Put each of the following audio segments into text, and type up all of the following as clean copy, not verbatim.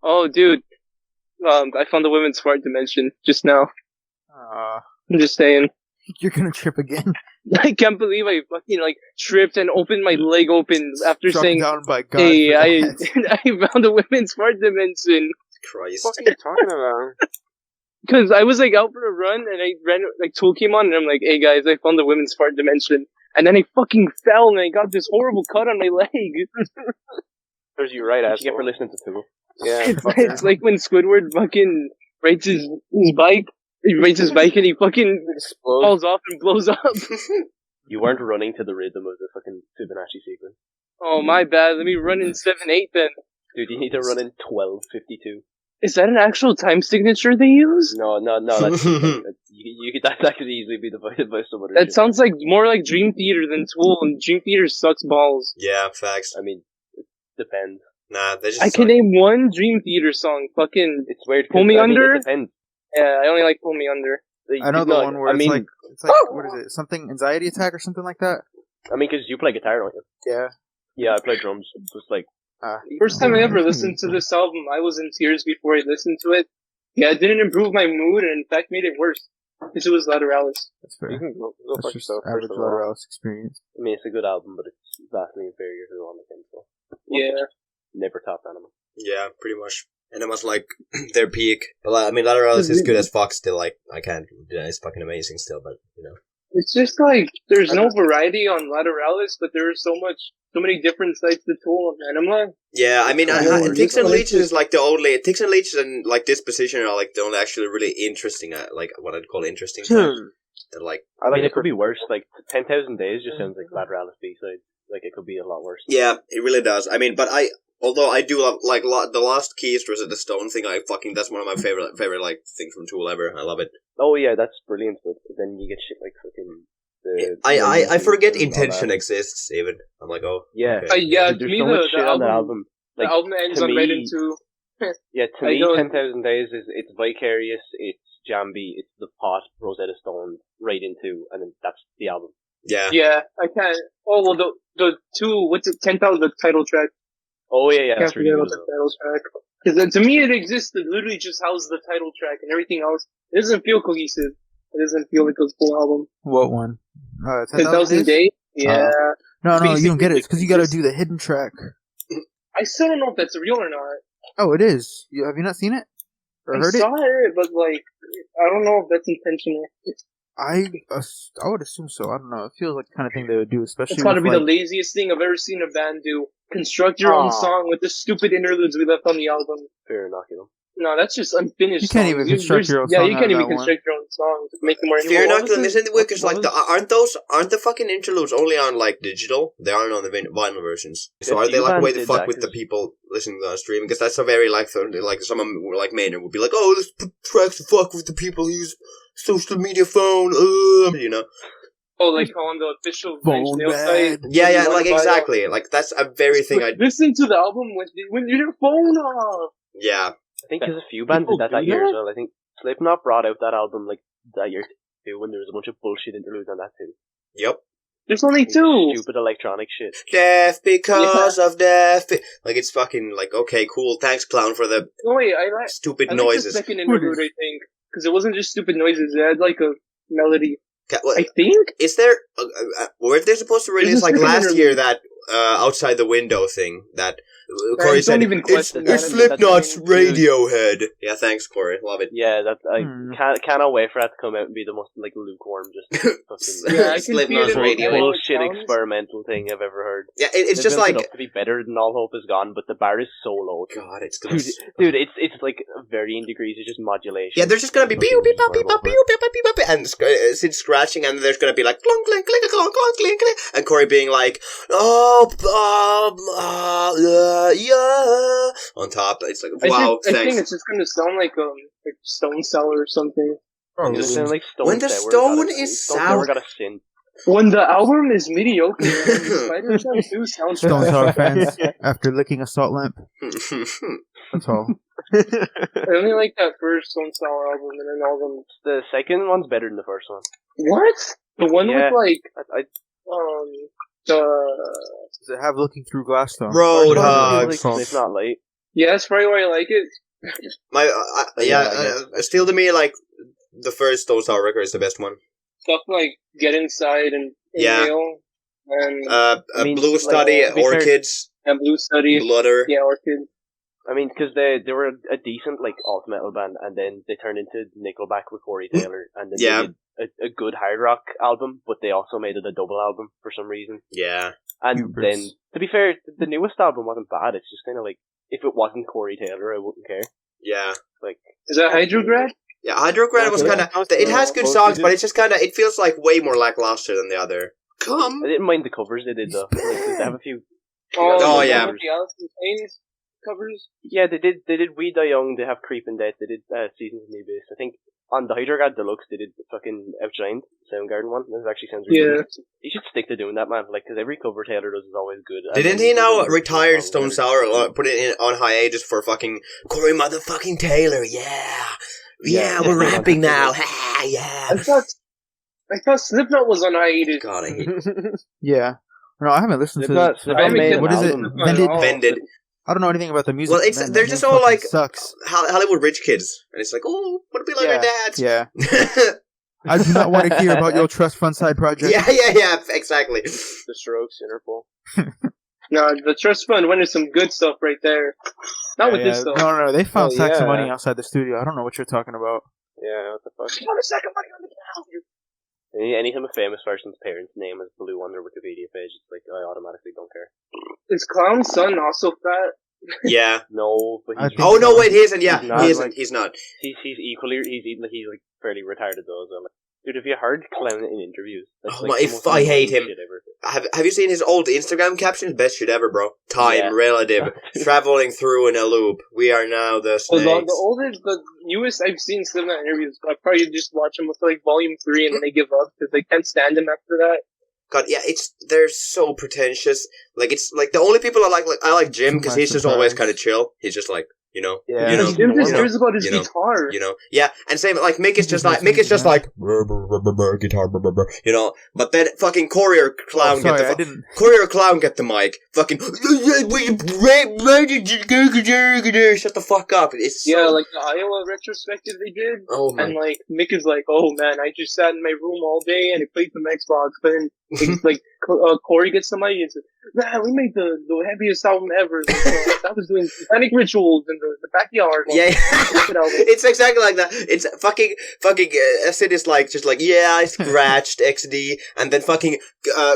Oh, dude. I found the women's fart dimension just now. Uh, I'm just saying. you're gonna trip again. I can't believe I fucking tripped and opened my leg open after Struck saying, down by God. "Hey, for I that. I found the women's fart dimension." Christ. What are you talking about? Because I was out for a run and I ran Tool came on and I'm like, "Hey guys, I found the women's fart dimension." And then I fucking fell and I got this horrible cut on my leg. There's you right, Thank you asshole. for listening to Tool. Yeah, It's like when Squidward fucking rides his bike. He rides his bike and he fucking explode. falls off and blows up. You weren't running to the rhythm of the fucking Fibonacci sequence. Oh, my bad. Let me run in 7/8 then. Dude, you need to run in 12:52. Is that an actual time signature they use? No, that's that could easily be divided by some other That shit. sounds like more like Dream Theater than Tool, and Dream Theater sucks balls. Yeah, facts. I mean, it depends. Nah, they just I can suck. name one Dream Theater song. Fucking It's weird. Pull Me Under? It depends. yeah, I only like Pull Me Under. I know the No, one where I mean, it's like what is it? Something anxiety attack or something like that. I mean, because you play guitar, don't you? Yeah. Yeah, I play drums. Just like First time I ever listened to this album, I was in tears before I listened to it. Yeah, it didn't improve my mood, and in fact made it worse. Because it was Lateralis. That's fair. You can go That's fuck just yourself. average First of all. Lateralis experience. I mean, it's a good album, but it's vastly inferior to the one that came before. Yeah. Never top Animal. Yeah, pretty much. And it was like their peak. But like, I mean, Lateralis is good as fuck still. Like, I can't. Yeah, it's fucking amazing still, but you know. It's just like, there's no variety on Lateralis, but there is so many different sides to Tool and Anima. Yeah, I mean, Oh, Ticks and yeah. Leeches is like the only Ticks and Leeches and like Disposition are like the only actually really interesting, like what I'd call interesting. Tracks. That like, I mean, it could be worse. Like 10,000 Days just sounds like Lateralis B-side. Like it could be a lot worse. yeah, it really does. I mean, but although I do love like the Lost Keys was the Stone thing. That's one of my favorite like things from Tool ever. I love it. Oh yeah, that's brilliant. But then you get shit like fucking. I forget Intention exists even. I'm like, oh yeah, okay. Yeah, There's to me so much the shit on the album, album. Like, the album ends to on right me- into... Yeah, to I me, know- 10,000 Days it's Vicarious, it's Jambi, it's The Pot, Rosetta Stone, right into, and then that's the album. Yeah. Yeah, I can't... Oh, well, the two... What's it? 10,000, the title track. Oh yeah, Can't that's really forget good. about the title track. Because to me it exists, it literally just houses the title track, and everything else, it doesn't feel cohesive. It doesn't feel like a full album. What one? 10,000 Days? Yeah. No, you don't Basically, get it. It's because you got to just- do the hidden track. I still don't know if that's real or not. Oh, it is. Have you not seen it or I heard it? saw it, but like, I don't know if that's intentional. I would assume so. I don't know. It feels like the kind of thing they would do, especially. It's gotta with, be like, the laziest thing I've ever seen a band do. Construct your own song with the stupid interludes we left on the album. Fair enough, you know. No, that's just unfinished. You can't songs. even construct your own Yeah, song you out can't of even that construct your own songs. Make them more. Fear What was Inoculum it? isn't it weird? Because like What aren't the fucking interludes only on like digital? They aren't on the vinyl versions. So Yeah, are they like a T-Band way to did fuck that, with the 'cause- people listening to the streaming? Because that's a very like someone like Maynard would be like, oh, let's put tracks to fuck with the people who use social media phone. You know. Oh, like on the official Phone Nine Snail bad. site. Yeah, You yeah, wanna like buy exactly. Like that's a very thing I. Listen to the album when your phone off. Yeah. I think there's a few bands did that year as well. I think Slipknot brought out that album like that year too, when there was a bunch of bullshit interludes on that too. Yep. There's only two. Stupid electronic shit. Death because of death. Like it's fucking like okay, cool. Thanks, clown, for the No wait, I like stupid I like noises. the second interlude. I think because it wasn't just stupid noises. It had like a melody. What- I think. Is there were they supposed to release There's a like second last interlude. year that outside the window thing that Corey Don't said even it's question that. Slipknot's That's- Radiohead. Yeah, thanks, Corey. Love it. Yeah, that I Hmm. cannot wait for that to come out and be the most like lukewarm, just fucking Yeah, I can see Slipknot's it in Radiohead. the bullshit sounds. experimental thing I've ever heard. Yeah, it's They just built it like up to be better than All Hope Is Gone, but the bar is so low. God, it's gonna. Dude, it's like a varying degrees. It's just modulation. Yeah, there's just gonna be Fucking pew pew pew pew verb pew over. pew pew pew pew and it's scratching, and there's gonna be like clunk clink clink clunk clunk clink clink, and Corey being like, oh, yeah, on top. It's like wow, I think thanks. it's just gonna sound like Stone Sour or something. It's gonna sound like Stone When the Sour stone got a- is Stone sour- got a sin. When the album is mediocre, Spider-Man 2 sounds Stone Sour fans after licking a salt lamp. That's all. I only like that first Stone Sour album, and then all them. The second one's better than the first one. What? The one Yeah. with like I the Does it have looking through glass though? Roadhog. like, it's not late. Yeah, that's probably why I like it. Still to me, like, the first Stone Sour record is the best one. Stuff like Get Inside and Yeah. Inhale and Blue Study, Orchids, and Blue Study. Blooder. Yeah, Orchid. I mean, because they were a decent like alt metal band, and then they turned into Nickelback with Corey Taylor, and then they did a good hard rock album, but they also made it a double album for some reason. Yeah. And then, to be fair, the newest album wasn't bad. It's just kind of like, if it wasn't Corey Taylor, I wouldn't care. Yeah. Like, is that Hydrograd? Yeah, Hydrograd was kind of. It has good songs, but it's just kind of. It feels like way more lackluster than the other. I didn't mind the covers they did though. Like, they have a few. Yeah. The Alice in Chains covers. Yeah, they did We Die Young. They have Creeping Death. They did Seasons of New Base. I think on the Hydrograd Deluxe they did fucking Outshined Soundgarden one. That actually sounds really good. You should stick to doing that, man. Like, because every cover Taylor does is always good. Didn't he now retire Stone Sour? Put it on hiatus for fucking Corey motherfucking Taylor? Yeah, we're rapping now. Yeah. I thought Slipknot was on hiatus. God, I hate it. Yeah. No, I haven't listened to Slipknot what is it? Vended. I don't know anything about the music. Well, they're just all like sucks. Hollywood rich kids, and it's like, oh, want to be like our dads? Yeah. I do not want to hear about your trust fund side project. Yeah, exactly. The Strokes, Interpol. No, the trust fund went into some good stuff right there. Not with this stuff. No, they found sacks of money outside the studio. I don't know what you're talking about. Yeah, what the fuck? Found a sack of money on the ground. Anytime a famous person's parents' name is blue on their Wikipedia page, it's like, I automatically don't care. Is Clown's son also fat? Yeah. No, but he's... Oh, no, wait, he isn't, yeah. He's not, he isn't, he's not. He's equally... He's like fairly retarded though, so like... Dude, have you heard Clown in interviews? That's I hate him. Have you seen his old Instagram captions? Best shit ever, bro. Time, relative, traveling through in a loop. We are now the snakes. The newest I've seen Slipknot interviews, I probably just watch them with like Volume 3 and then they give up because they can't stand him after that. God, yeah, they're so pretentious. Like, it's like the only people I like Jim because he's just always kind of chill. He's just like, you know, Jim just cares about his guitar. Yeah, and same like Mick is just like guitar, you know. But then fucking Corey or Clown get the mic. Fucking shut the fuck up. It's like the Iowa retrospective they did, and like Mick is like, oh man, I just sat in my room all day and I played some Xbox, but then like Corey gets the mic and says, man, we made the heaviest album ever. That was doing satanic rituals in the backyard. Yeah, it's exactly like that. It's fucking Sid is like, just like, yeah, I scratched XD, and then fucking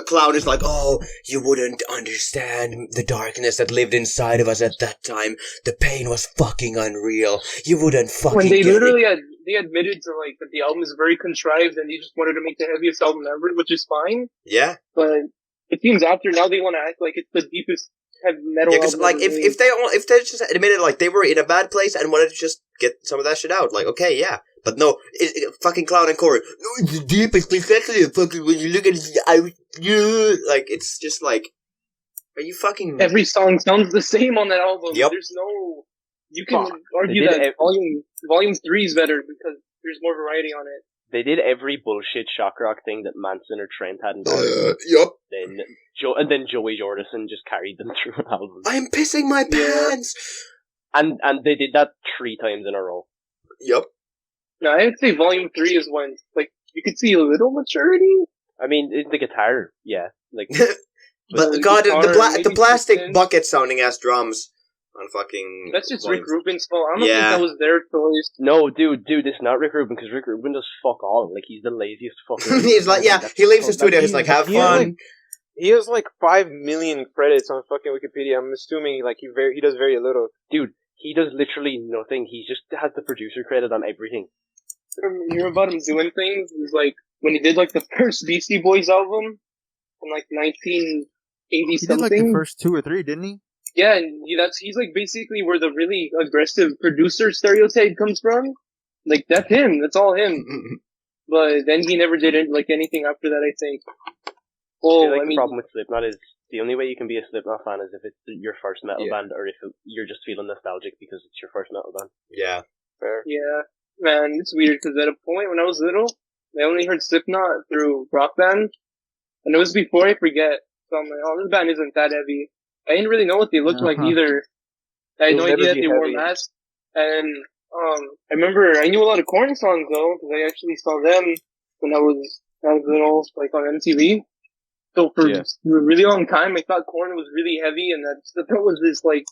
Clown is like, oh, you wouldn't understand the darkness that lived inside of us at that time. The pain was fucking unreal. You wouldn't fucking when they get literally it. they admitted to like that the album is very contrived and they just wanted to make the heaviest album ever, which is fine. Yeah. But it seems after now they want to act like it's the deepest heavy metal. Yeah, because like if they just admitted like they were in a bad place and wanted to just get some of that shit out, like okay, yeah, but no, fucking Clown and Corey, no, it's the deepest place. Fucking when you look at it, like it's just like, are you fucking? Every song sounds the same on that album. Yep. There's no. You can argue that volume 3 is better because there's more variety on it. They did every bullshit shock rock thing that Manson or Trent hadn't done. Yep. Then Joey Jordison just carried them through an album. I'm pissing my pants. And they did that 3 times in a row. Yep. No, I would say volume 3 is when like you could see a little maturity. I mean, the guitar, yeah, like. But God, the plastic bucket sounding ass drums. On fucking... That's just Rick Rubin's fault. I don't think that was their choice. No, dude, it's not Rick Rubin, because Rick Rubin does fuck all. Like, he's the laziest fucker. He's like, he leaves his studio, he's like, have fun. He has like 5 million credits on fucking Wikipedia. I'm assuming like he does very little. Dude, he does literally nothing. He just has the producer credit on everything. You hear about him doing things? It was like, when he did like the first Beastie Boys album in like 1980 he something. He did like the first 2 or 3, didn't he? Yeah, and he's like basically where the really aggressive producer stereotype comes from. Like, that's him. That's all him. But then he never did like anything after that, I think. Well, the problem with Slipknot is the only way you can be a Slipknot fan is if it's your first metal band or if you're just feeling nostalgic because it's your first metal band. Yeah. Fair. Yeah. Man, it's weird because at a point when I was little, I only heard Slipknot through Rock Band. And it was before I forget. So I'm like, oh, this band isn't that heavy. I didn't really know what they looked like either. I had It'll no never idea be they wore heavy. masks. And I remember I knew a lot of Korn songs though, because I actually saw them when I was little, like on MTV. So for a really long time, I thought Korn was really heavy, and that was this like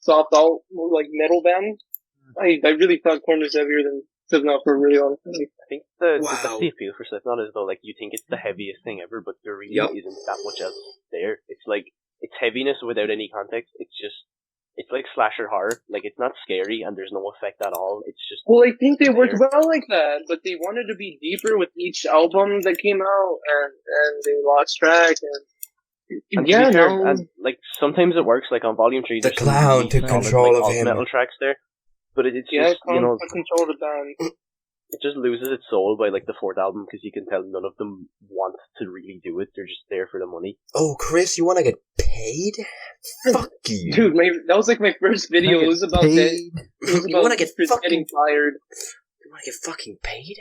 soft alt like metal band. I really thought Korn was heavier than Slipknot for a really long time. I think that's the appeal for Slipknot is though, like, you think it's the heaviest thing ever, but there really isn't that much else there. It's like, it's heaviness without any context. It's like slasher horror. Like, it's not scary and there's no effect at all. It's just... Well, I think they worked well like that, but they wanted to be deeper with each album that came out, and they lost track, and yeah, no. And, like, sometimes it works, like on Volume 3, the clown took control of him. Metal tracks there. But it's just, you know... control the band. It just loses its soul by, like, the fourth album, because you can tell none of them want to really do it. They're just there for the money. Oh, Chris, you want to get paid? Fuck you. Dude, that was, like, my first video. It was about that. You want to get fucking... getting fired. You want to get fucking paid?